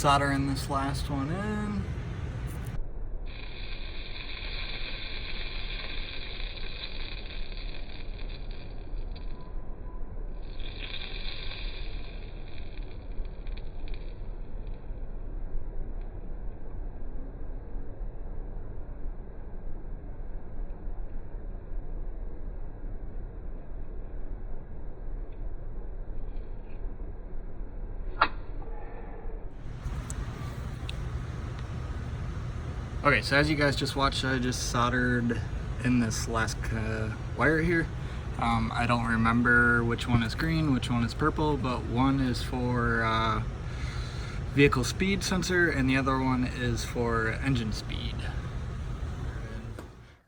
soldering this last one in. Okay, so as you guys just watched, I just soldered in this last wire here. I don't remember which one is green, which one is purple, but one is for vehicle speed sensor and the other one is for engine speed.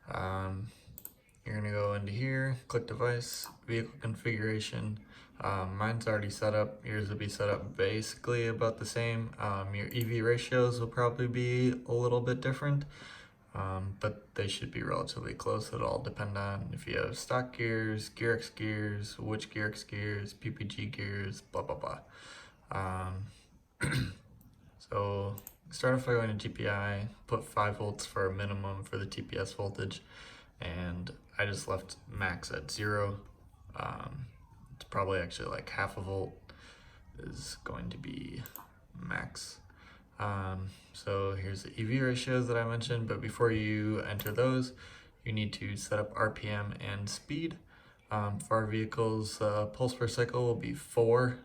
You're gonna go into here, click device, vehicle configuration. Mine's already set up, yours will be set up basically about the same. Your EV ratios will probably be a little bit different, but they should be relatively close. It'll all depend on if you have stock gears, GearX gears, which GearX gears, PPG gears, blah blah blah. So start off by going to GPI, put 5 volts for a minimum for the TPS voltage, and I just left max at 0. It's probably actually like half a volt is going to be max. So here's the EV ratios that I mentioned, but before you enter those, you need to set up RPM and speed. For our vehicles, pulse per cycle will be 4,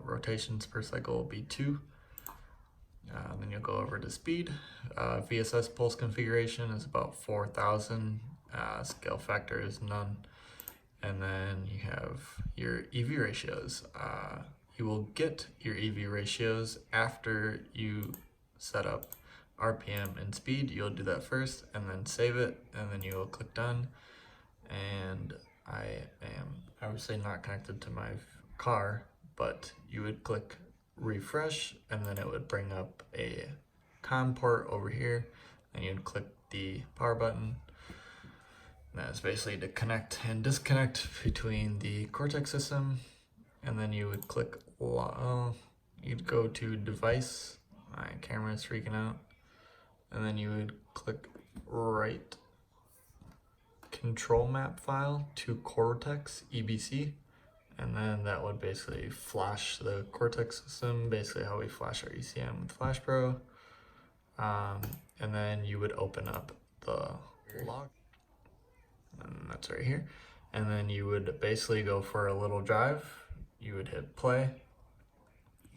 rotations per cycle will be 2. Then you'll go over to speed. VSS pulse configuration is about 4,000. Scale factor is none. And then you have your EV ratios. You will get your EV ratios after you set up RPM and speed. You'll do that first and then save it, and then you will click done. And I am obviously not connected to my car, but you would click refresh and then it would bring up a COM port over here, and you'd click the power button. That's basically to connect and disconnect between the Cortex system, and then you would click, you'd go to device, my camera's freaking out, and then you would click write control map file to Cortex Ebc, and then that would basically flash the Cortex system, basically how we flash our ECM with Flash Pro, and then you would open up the log. And that's right here. And then you would basically go for a little drive. You would hit play.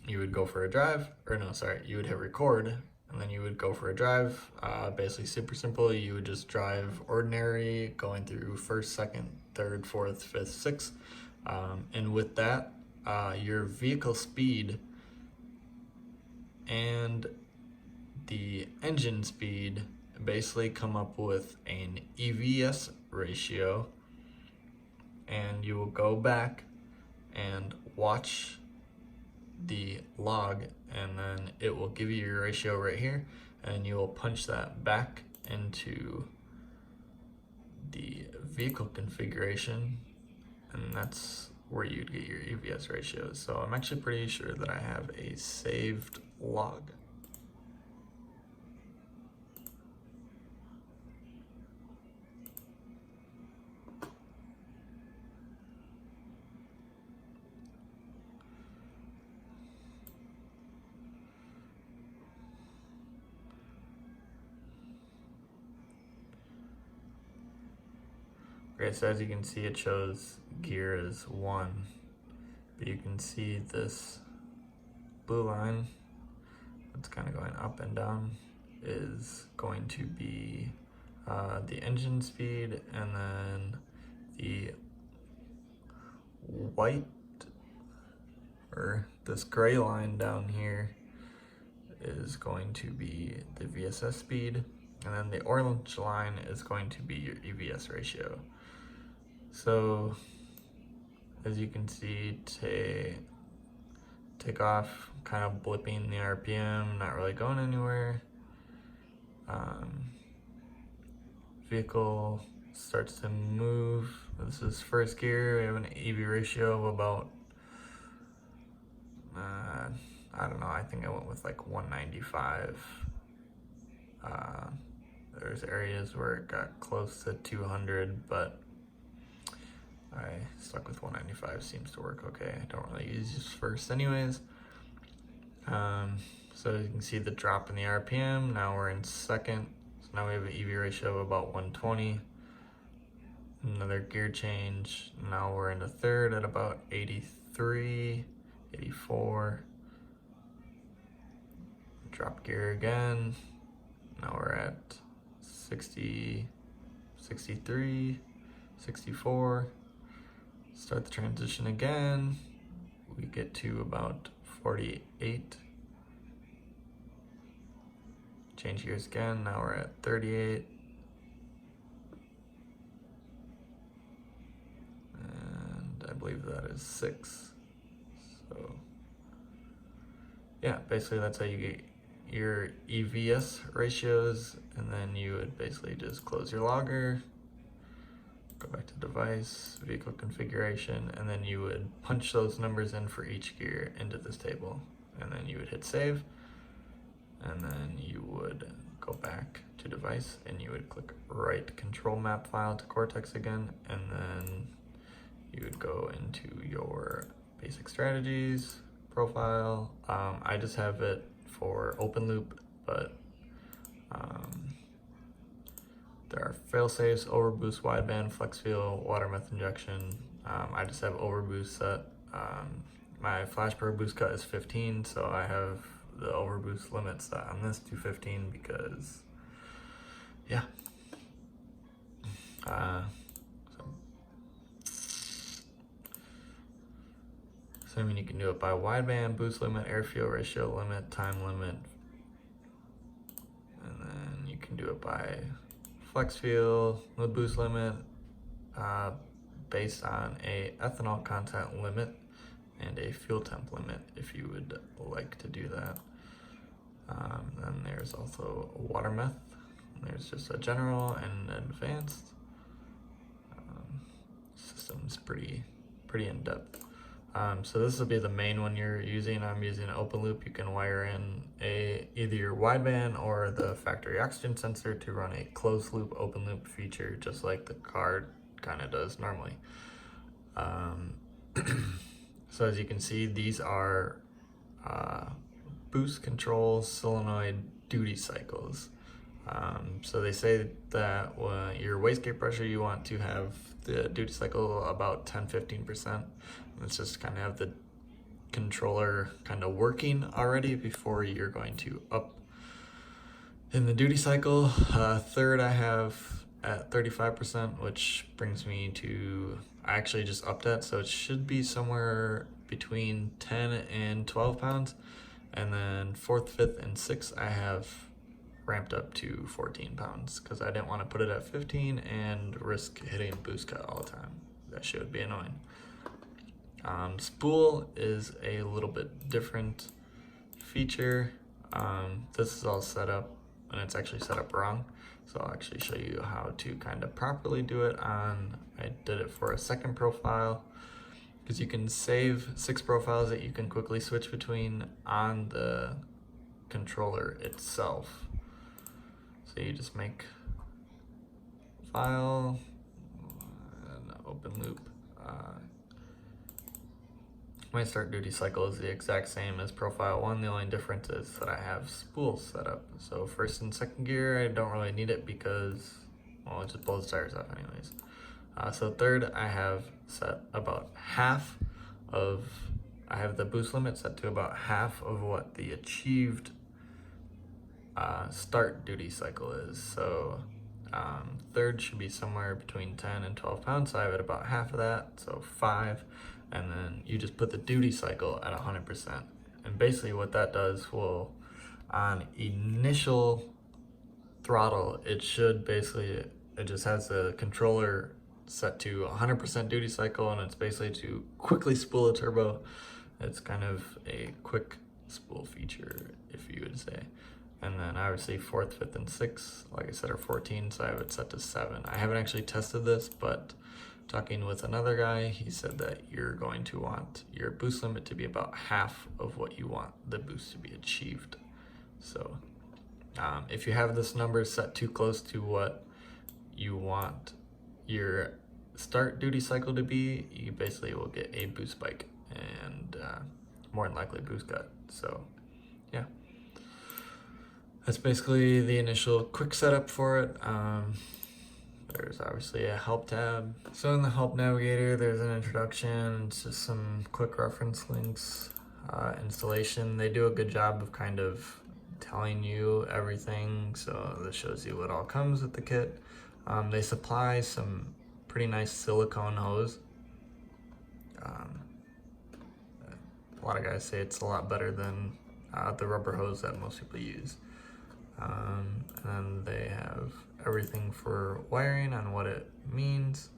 You would go for a drive, or no, sorry, you would hit record, and then you would go for a drive. Basically super simple. You would just drive ordinary, going through first, second, third, fourth, fifth, sixth. And with that, your vehicle speed and the engine speed basically come up with an EVS ratio, and you will go back and watch the log, and then it will give you your ratio right here, and you will punch that back into the vehicle configuration, and that's where you'd get your EVS ratios. So I'm actually pretty sure that I have a saved log. Okay, so as you can see, it shows gear is 1, but you can see this blue line that's kind of going up and down is going to be the engine speed, and then the white, or this gray line down here, is going to be the VSS speed, and then the orange line is going to be your EVS ratio. So as you can see, take off, kind of blipping the RPM, not really going anywhere. Vehicle starts to move. This is first gear. We have an EV ratio of about I don't know, I think I went with like 195. There's areas where it got close to 200, but I stuck with 195. Seems to work okay. I don't really use this first anyways. So you can see the drop in the RPM. Now we're in second. So now we have an EV ratio of about 120. Another gear change. Now we're into third at about 83, 84. Drop gear again. Now we're at 60, 63, 64. Start the transition again. We get to about 48. Change gears again. Now we're at 38. And I believe that is 6. So yeah, basically that's how you get your EVS ratios, and then you would basically just close your logger, go back to device, vehicle configuration, and then you would punch those numbers in for each gear into this table, and then you would hit save, and then you would go back to device and you would click write control map file to Cortex again, and then you would go into your basic strategies profile. I just have it for open loop, but there are fail-safes, overboost, wideband, flex fuel, water meth injection. I just have overboost set. My flash per boost cut is 15, so I have the overboost limit set on this to 15 because, yeah. So I mean, you can do it by wideband, boost limit, air fuel ratio limit, time limit, and then you can do it by flex fuel, the boost limit, based on a ethanol content limit and a fuel temp limit if you would like to do that. Then there's also water meth. There's just a general and advanced. System's pretty in depth. So this will be the main one you're using. I'm using an open loop. You can wire in either your wideband or the factory oxygen sensor to run a closed loop open loop feature, just like the car kind of does normally. So as you can see, these are boost control solenoid duty cycles. So they say that your wastegate pressure, you want to have the duty cycle about 10-15%. Let's just kind of have the controller kind of working already before you're going to up in the duty cycle. Third I have at 35%, which brings me to, I actually just upped that, so it should be somewhere between 10 and 12 pounds. And then fourth, fifth, and sixth I have ramped up to 14 pounds because I didn't want to put it at 15 and risk hitting boost cut all the time. That shit would be annoying. Spool is a little bit different feature. This is all set up, and it's actually set up wrong. So I'll actually show you how to kind of properly do it on, I did it for a second profile, because you can save 6 profiles that you can quickly switch between on the controller itself. So you just make file, and open loop. My start duty cycle is the exact same as profile 1. The only difference is that I have spools set up. So first and second gear, I don't really need it because, well, it just blows the tires off anyways. So third, I have set about half of, I have the boost limit set to about half of what the achieved start duty cycle is. So third should be somewhere between 10 and 12 pounds. So I have it about half of that, so 5. And then you just put the duty cycle at 100%. And basically what that does will, on initial throttle, it should basically, it just has the controller set to 100% duty cycle, and it's basically to quickly spool a turbo. It's kind of a quick spool feature, if you would say. And then obviously fourth, fifth, and sixth, like I said, are 14, so I have it set to 7. I haven't actually tested this, but talking with another guy, he said that you're going to want your boost limit to be about half of what you want the boost to be achieved. So if you have this number set too close to what you want your start duty cycle to be, you basically will get a boost spike and more than likely boost cut. So yeah, that's basically the initial quick setup for it. There's obviously a help tab. So in the help navigator, there's an introduction, it's just some quick reference links, installation. They do a good job of kind of telling you everything. So this shows you what all comes with the kit. They supply some pretty nice silicone hose. A lot of guys say it's a lot better than the rubber hose that most people use. And then they have everything for wiring on what it means.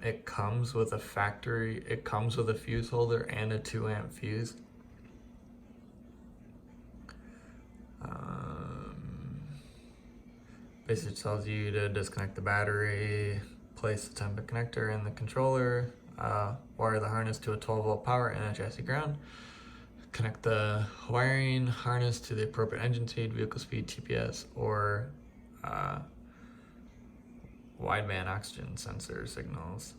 It comes with a fuse holder and a 2-amp fuse. Basically tells you to disconnect the battery, place the template connector in the controller, wire the harness to a 12-volt power and a chassis ground, connect the wiring harness to the appropriate engine speed, vehicle speed, TPS, or wideband oxygen sensor signals.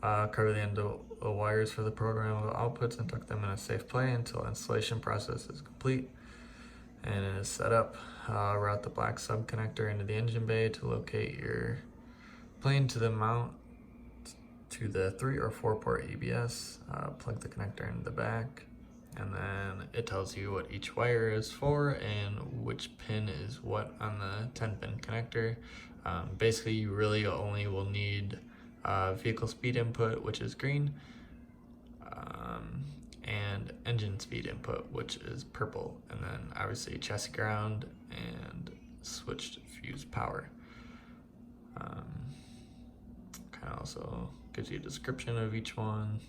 Cover the end of the wires for the programmable outputs and tuck them in a safe place until installation process is complete and it is set up. Route the black sub connector into the engine bay to locate your plane to the mount to the 3 or 4 port ABS. Plug the connector into the back, and then it tells you what each wire is for and which pin is what on the 10-pin connector. Basically, you really only will need vehicle speed input, which is green, and engine speed input, which is purple, and then obviously chassis ground and switched fuse power. Kind of also gives you a description of each one.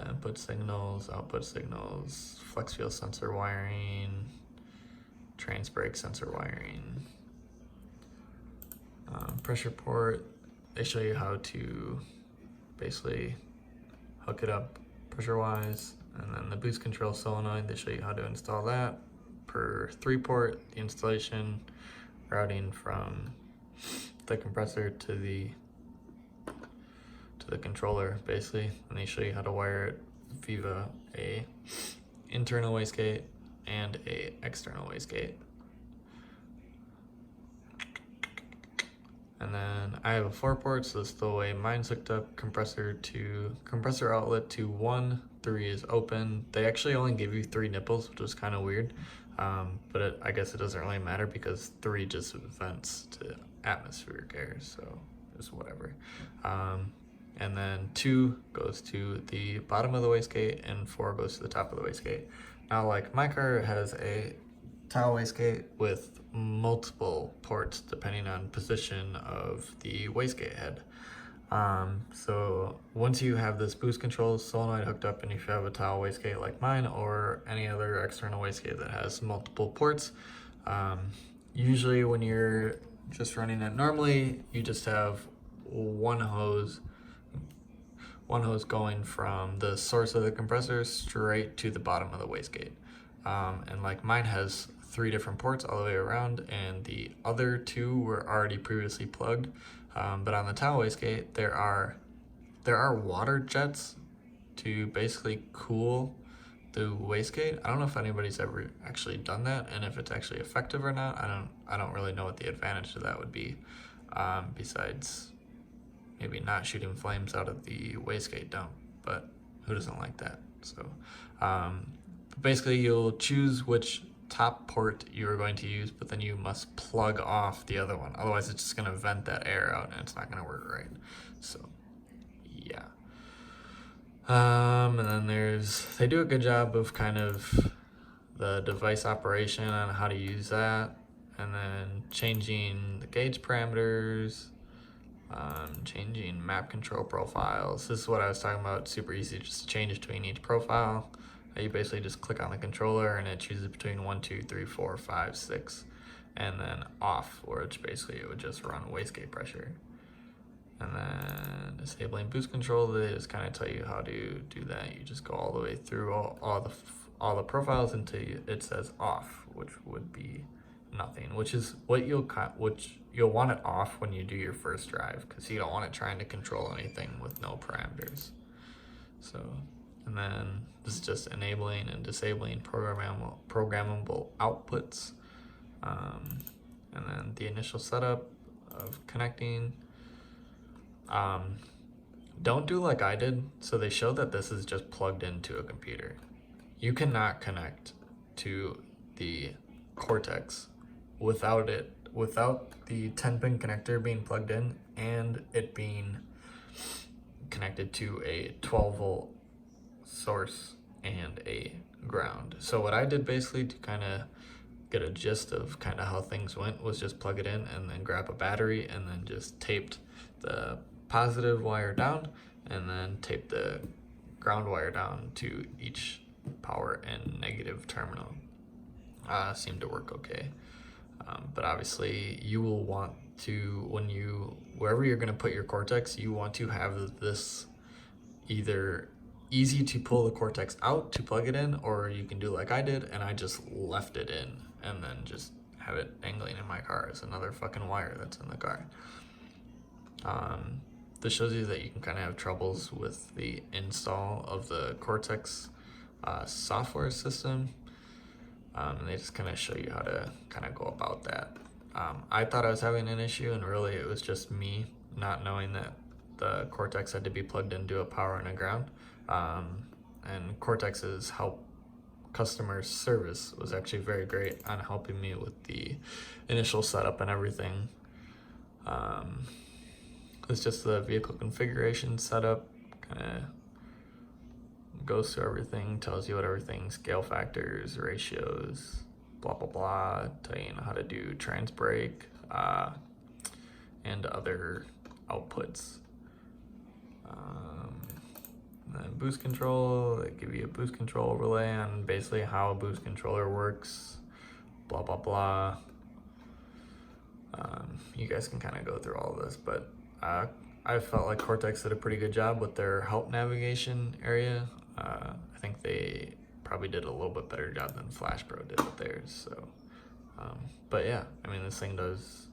Input signals, output signals, flex fuel sensor wiring, trans brake sensor wiring, pressure port. They show you how to basically hook it up pressure wise, and then the boost control solenoid, they show you how to install that per 3-port, the installation, routing from the compressor to the controller basically, and they show you how to wire it via a internal wastegate and a external wastegate. And then I have a 4-port, so this is the way mine's hooked up. Compressor outlet to 1, 3 is open. They actually only give you 3 nipples, which is kind of weird, but I guess it doesn't really matter because 3 just vents to atmospheric air, so just whatever. And then 2 goes to the bottom of the wastegate and 4 goes to the top of the wastegate. Now, like, my car has a towel wastegate with multiple ports depending on position of the wastegate head. So once you have this boost control solenoid hooked up, and if you have a towel wastegate like mine or any other external wastegate that has multiple ports, usually when you're just running it normally, you just have one hose going from the source of the compressor straight to the bottom of the wastegate. And like mine has 3 different ports all the way around, and the other 2 were already previously plugged. But on the towel wastegate, there are water jets to basically cool the wastegate. I don't know if anybody's ever actually done that, and if it's actually effective or not. I don't really know what the advantage of that would be, besides maybe not shooting flames out of the wastegate dump, but who doesn't like that? So basically you'll choose which top port you are going to use, but then you must plug off the other one, otherwise it's just going to vent that air out and it's not going to work right. So yeah. And then they do a good job of kind of the device operation on how to use that, and then changing the gauge parameters, changing map control profiles. This is what I was talking about. Super easy, just change between each profile. You basically just click on the controller and it chooses between 1, 2, 3, 4, 5, 6, and then off, which basically it would just run wastegate pressure. And then disabling boost control, they just kind of tell you how to do that. You just go all the way through all the profiles until it says off, which would be nothing, which is what you'll want it off when you do your first drive, because you don't want it trying to control anything with no parameters. So, and then this is just enabling and disabling programmable outputs, and then the initial setup of connecting. Don't do like I did. So they show that this is just plugged into a computer. You cannot connect to the Cortex without the 10-pin connector being plugged in and it being connected to a 12-volt source and a ground. So what I did basically to kind of get a gist of kind of how things went was just plug it in and then grab a battery and then just taped the positive wire down and then tape the ground wire down to each power and negative terminal. Seemed to work okay. But obviously you will want to, wherever you're going to put your Cortex, you want to have this either easy to pull the Cortex out to plug it in, or you can do like I did and I just left it in and then just have it dangling in my car as another fucking wire that's in the car. This shows you that you can kind of have troubles with the install of the Cortex software system. And they just kind of show you how to kind of go about that. I thought I was having an issue, and really it was just me not knowing that the Cortex had to be plugged into a power and a ground. And Cortex's customer service was actually very great on helping me with the initial setup and everything. It's just the vehicle configuration setup, kind of goes through everything, tells you what everything, scale factors, ratios, blah blah blah, tell you how to do trans brake and other outputs. And then boost control, they give you a boost control overlay on basically how a boost controller works, blah blah blah. You guys can kind of go through all of this, but I felt like Cortex did a pretty good job with their help navigation area. I think they probably did a little bit better job than Flash Pro did with theirs. So, but yeah, I mean, this thing does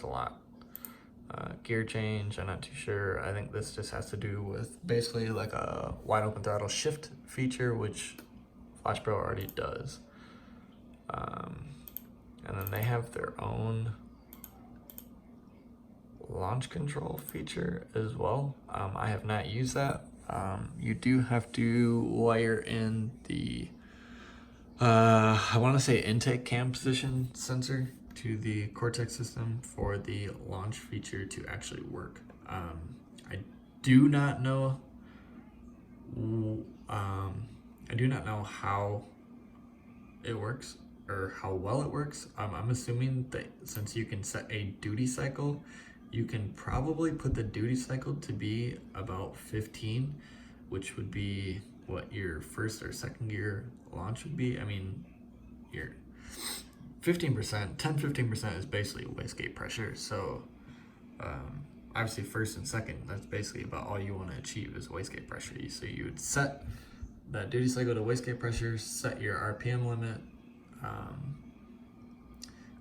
a lot. Gear change, I'm not too sure. I think this just has to do with basically like a wide open throttle shift feature, which Flash Pro already does. And then they have their own launch control feature as well. I have not used that. You do have to wire in the I want to say intake cam position sensor to the Cortex system for the launch feature to actually work. I do not know how it works or how well it works. I'm assuming that since you can set a duty cycle, you can probably put the duty cycle to be about 15, which would be what your first or second gear launch would be. I mean, your 15% is basically wastegate pressure. So obviously first and second, that's basically about all you want to achieve is wastegate pressure. So you would set that duty cycle to wastegate pressure, set your RPM limit.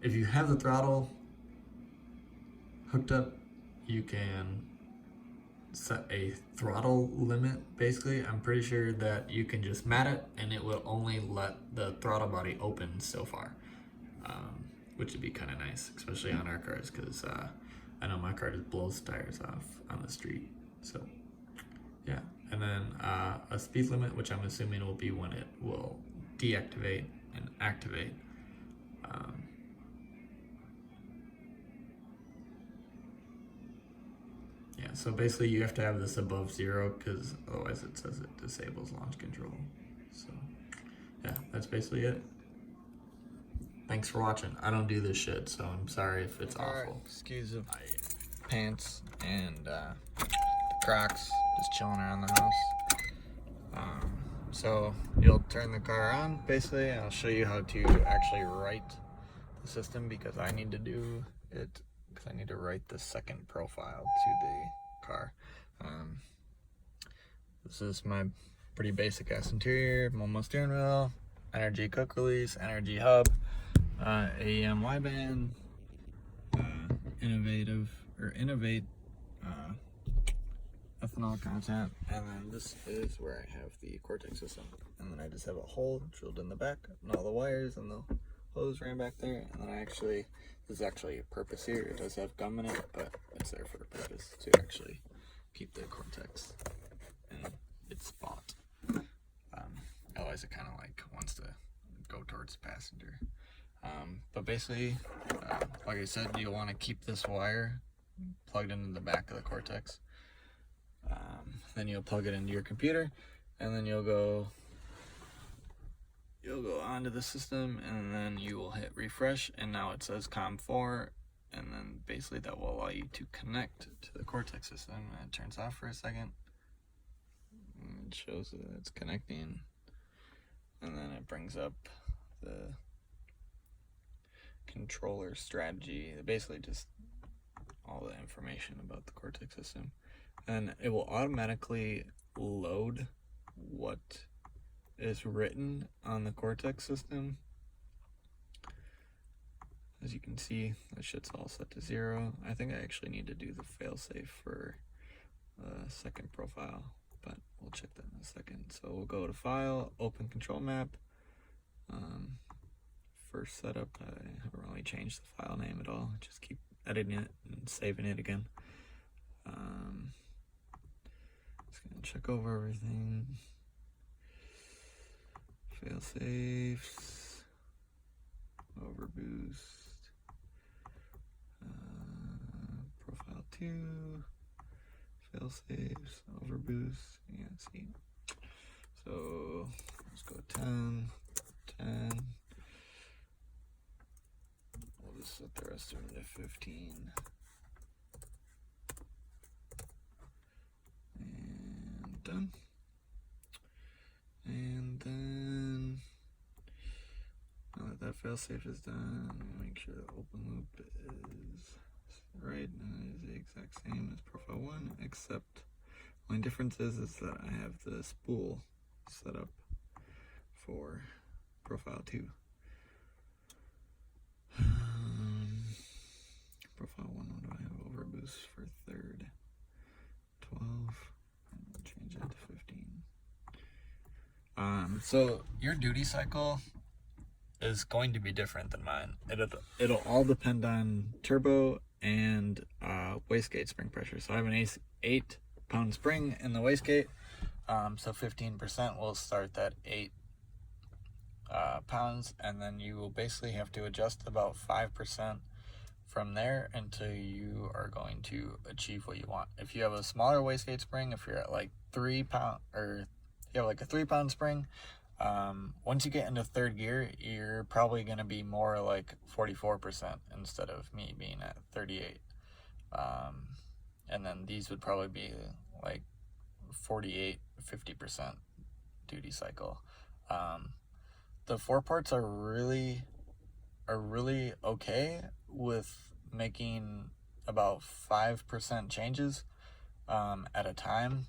If you have the throttle hooked up, you can set a throttle limit. Basically, I'm pretty sure that you can just mat it and it will only let the throttle body open so far, which would be kind of nice, especially on our cars, because I know my car just blows tires off on the street. So yeah, and then a speed limit, which I'm assuming will be when it will deactivate and activate. Yeah, so basically you have to have this above 0 because otherwise it says it disables launch control. So yeah, that's basically it. Thanks for watching. I don't do this shit, so I'm sorry if it's awful. Excuse of my pants and Crocs, just chilling around the house. So you'll turn the car on, basically, and I'll show you how to actually write the system because I need to do it because because I need to write the second profile to the car. This is my pretty basic ass interior, Momo steering wheel, energy quick release, energy hub, AEM wideband, innovate ethanol content, and then this is where I have the Cortex system, and then I just have a hole drilled in the back, and all the wires and the hose ran back there, and then this is actually a purpose here. It does have gum in it, but it's there for a purpose to actually keep the Cortex in its spot. Otherwise it kind of like wants to go towards the passenger. But basically, like I said, you'll want to keep this wire plugged into the back of the Cortex. Then you'll plug it into your computer, and then you'll go onto the system, and then you will hit refresh, and now it says COM4, and then basically that will allow you to connect to the Cortex system. And it turns off for a second, and it shows that it's connecting, and then it brings up the controller strategy, basically just all the information about the Cortex system, and it will automatically load what is written on the Cortex system. As you can see, that shit's all set to 0. I think I actually need to do the failsafe for the second profile, but we'll check that in a second. So we'll go to File, Open Control Map. First setup, I haven't really changed the file name at all. Just keep editing it and saving it again. Just gonna check over everything. Fail safes, overboost, profile 2, fail safes, overboost. Yeah, see. So let's go 10, 10. We'll just set the rest of them to 15. And done. And then, now that failsafe is done, make sure the open loop is right, and it is the exact same as profile 1, except the only difference is that I have the spool set up for profile 2. Profile 1, what do I have? Overboost for 3rd, 12, and change that to 15. So your duty cycle is going to be different than mine. It'll all depend on turbo and wastegate spring pressure. So I have an 8-pound spring in the wastegate, so 15% will start that 8 pounds, and then you will basically have to adjust about 5% from there until you are going to achieve what you want. If you have a smaller wastegate spring, if you're at like 3 pound, or you have like a 3-pound spring, once you get into 3rd gear, you're probably going to be more like 44% instead of me being at 38. And then these would probably be like 48, 50% duty cycle. The 4-ports are really okay with making about 5% changes at a time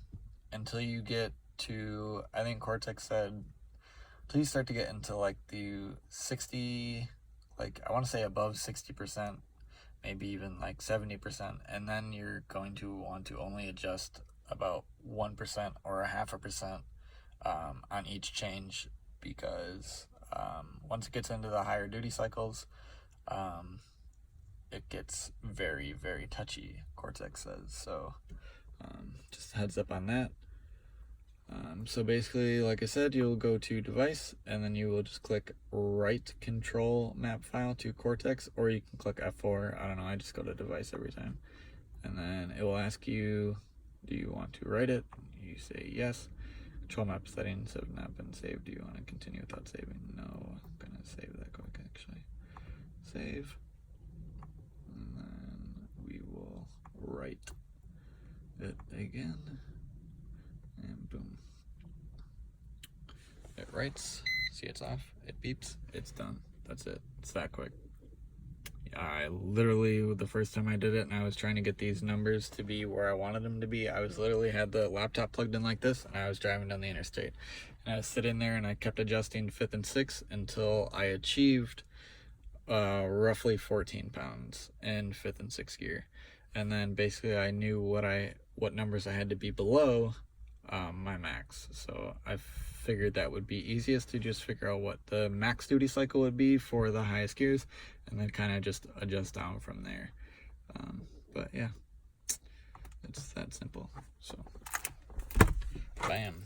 until you get to, I think Cortex said, until you start to get into like the 60, like I want to say above 60%, maybe even like 70%, and then you're going to want to only adjust about 1% or 0.5% on each change, because once it gets into the higher duty cycles, it gets very, very touchy, Cortex says. So just a heads up on that. So basically, like I said, you'll go to device, and then you will just click write control map file to Cortex, or you can click F4. I don't know, I just go to device every time. And then it will ask you, do you want to write it? You say yes. Control map settings have not been saved. Do you want to continue without saving? No, I'm gonna save that quick actually. Save. And then we will write it again. And boom. It writes. See, it's off. It beeps. It's done. That's it. It's that quick. I literally, the first time I did it and I was trying to get these numbers to be where I wanted them to be, I was literally had the laptop plugged in like this and I was driving down the interstate. And I was sitting there and I kept adjusting 5th and 6th until I achieved roughly 14 pounds in 5th and 6th gear. And then basically I knew what numbers I had to be below my max. So I figured that would be easiest to just figure out what the max duty cycle would be for the highest gears and then kind of just adjust down from there. But yeah, it's that simple. So bam.